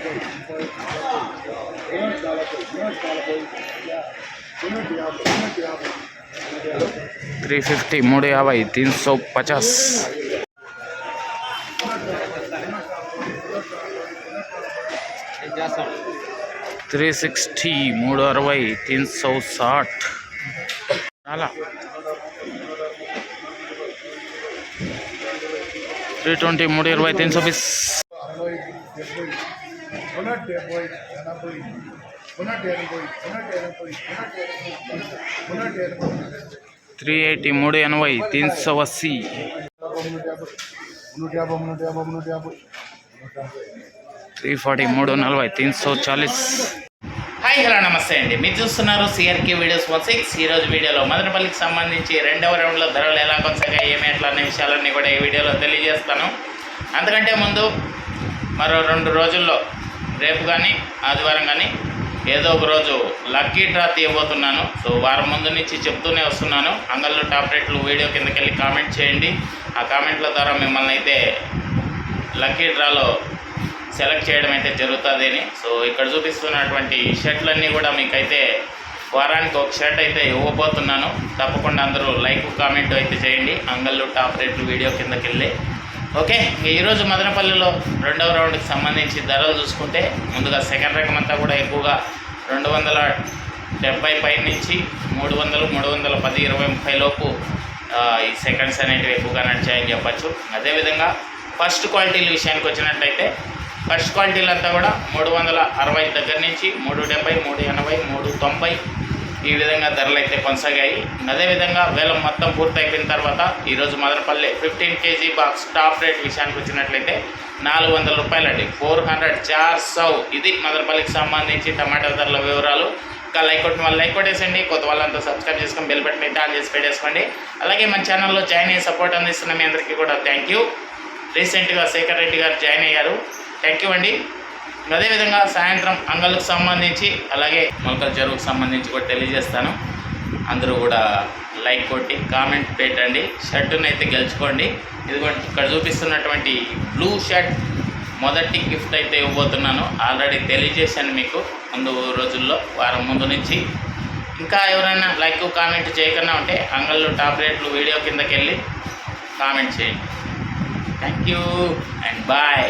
$350 350 350 360 360 360 नाला 320 320 320 380 380 380 340 340 340. Hi hello నమస్తే అండి, మీరు చూస్తున్నారు సిఆర్కే వీడియోస్ 16. ఈరోజు వీడియోలో మదనపల్లికి సంబంధించి రెండవ రౌండ్లో ధరలు ఎలా కొనసాగాయి, ఏమి ఎట్లా అనే విషయాలన్నీ కూడా ఈ వీడియోలో తెలియజేస్తాను. అంతకంటే ముందు మరో 2 రోజుల్లో రేపు కానీ ఆదివారం కానీ ఏదో ఒక రోజు లక్కీ డ్రా తీయబోతున్నాను. సో వారం ముందు నుంచి చెప్తూనే వస్తున్నాను. అంగళ్ళు టాప్ రేట్లు వీడియో కిందకి వెళ్ళి కామెంట్ చేయండి. ఆ కామెంట్ల ద్వారా మిమ్మల్ని అయితే లక్కీ డ్రాలో సెలెక్ట్ చేయడం అయితే జరుగుతుంది అని. సో ఇక్కడ చూపిస్తున్నటువంటి షర్ట్లన్నీ కూడా మీకైతే వారానికి ఒక షర్ట్ అయితే ఇవ్వబోతున్నాను. తప్పకుండా అందరూ లైక్ కామెంట్ అయితే చేయండి అంగళ్ళు టాప్ రేట్లు వీడియో కిందకి వెళ్ళి. ఓకే, ఈరోజు మదనపల్లిలో రెండవ రౌండ్కి సంబంధించి ధరలు చూసుకుంటే ముందుగా సెకండ్ రకం అంతా కూడా ఎక్కువగా 270 పై నుంచి 300 310 20 30 లోపు ఈ సెకండ్స్ అనేటివి ఎక్కువగా నడిచాయని చెప్పచ్చు. అదేవిధంగా ఫస్ట్ క్వాలిటీల విషయానికి వచ్చినట్టయితే ఫస్ట్ క్వాలిటీలు అంతా కూడా 360 దగ్గర నుంచి 370 380 390 ఈ విధంగా ధరలు అయితే కొనసాగాయి. అదేవిధంగా వేలం మొత్తం పూర్తయిపోయిన తర్వాత ఈరోజు Madanapalle 15 kg box top rate విషయానికి వచ్చినట్లయితే 400 రూపాయలు అండి. 400 ఇది మదనపల్లికి సంబంధించి టమాటా ధరల వివరాలు. ఇంకా లైక్ కొట్టిన వాళ్ళు లైక్ కొట్టేసండి, కొత్త వాళ్ళంతా సబ్స్క్రైబ్ చేసుకొని బెల్ బటన్ అయితే ఆన్ చేసి పెట్టేసుకోండి. అలాగే మన ఛానల్లో జాయిన్ అయ్యి సపోర్ట్ అందిస్తున్న మీ అందరికీ కూడా థ్యాంక్ యూ. రీసెంట్గా శేఖర్ రెడ్డి గారు జాయిన్ అయ్యారు, థ్యాంక్ యూ అండి. అదేవిధంగా సాయంత్రం అంగళ్ళకు సంబంధించి అలాగే మొలకల చెరువుకు సంబంధించి కూడా తెలియజేస్తాను. అందరూ కూడా లైక్ కొట్టి కామెంట్ పెట్టండి, షర్టును అయితే గెలుచుకోండి. ఇదిగోండి ఇక్కడ చూపిస్తున్నటువంటి బ్లూ షర్ట్ మొదటి గిఫ్ట్ అయితే ఇవ్వబోతున్నాను. ఆల్రెడీ తెలియజేశాను మీకు ముందు రోజుల్లో, వారం ముందు నుంచి. ఇంకా ఎవరైనా లైక్ కామెంట్ చేయకుండా ఉంటే అంగళ్ళు టాప్ రేట్లు వీడియో కిందకి వెళ్ళి కామెంట్ చేయండి. Thank you and bye.